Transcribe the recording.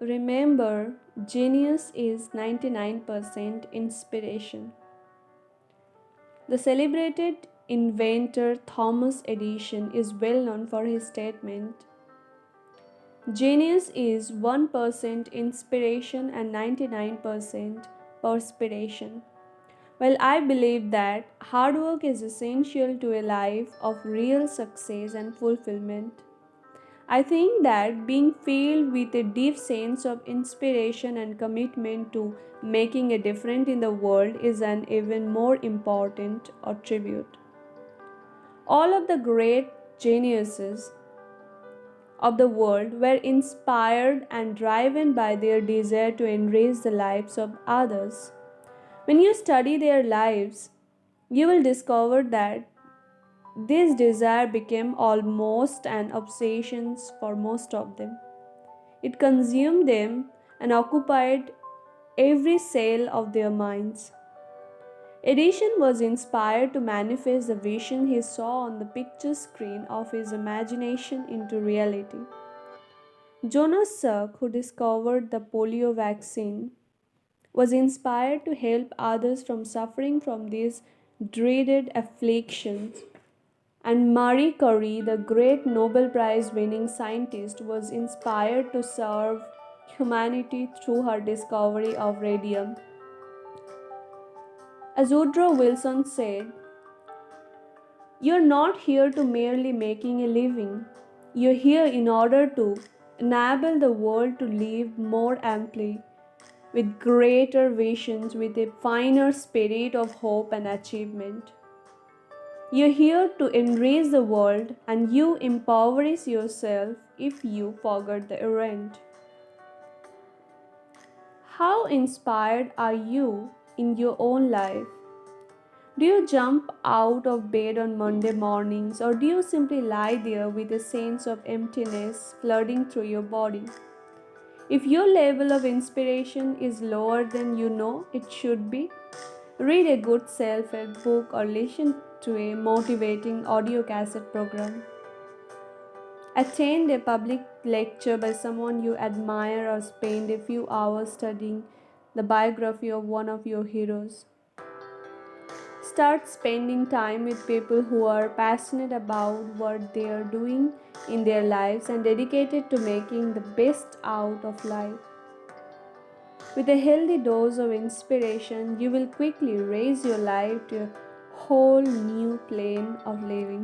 Remember, genius is 99% inspiration. The celebrated inventor Thomas Edison is well known for his statement: genius is 1% inspiration and 99% perspiration. Well, I believe that hard work is essential to a life of real success and fulfillment. I think that being filled with a deep sense of inspiration and commitment to making a difference in the world is an even more important attribute. All of the great geniuses of the world were inspired and driven by their desire to enrich the lives of others. When you study their lives, you will discover that this desire became almost an obsession for most of them. It consumed them and occupied every cell of their minds. Edison was inspired to manifest the vision he saw on the picture screen of his imagination into reality. Jonas Salk, who discovered the polio vaccine, was inspired to help others from suffering from these dreaded afflictions. And Marie Curie, the great Nobel Prize winning scientist, was inspired to serve humanity through her discovery of radium. As Woodrow Wilson said, "You're not here to merely making a living. You're here in order to enable the world to live more amply, with greater visions, with a finer spirit of hope and achievement. You're here to enrich the world, and you impoverish yourself if you forget the errand." How inspired are you in your own life? Do you jump out of bed on Monday mornings, or do you simply lie there with a sense of emptiness flooding through your body? If your level of inspiration is lower than you know it should be, read a good self help book or listen to a motivating audio cassette program. Attend a public lecture by someone you admire or spend a few hours studying the biography of one of your heroes. Start spending time with people who are passionate about what they are doing in their lives and dedicated to making the best out of life. With a healthy dose of inspiration, you will quickly raise your life to a whole new plane of living.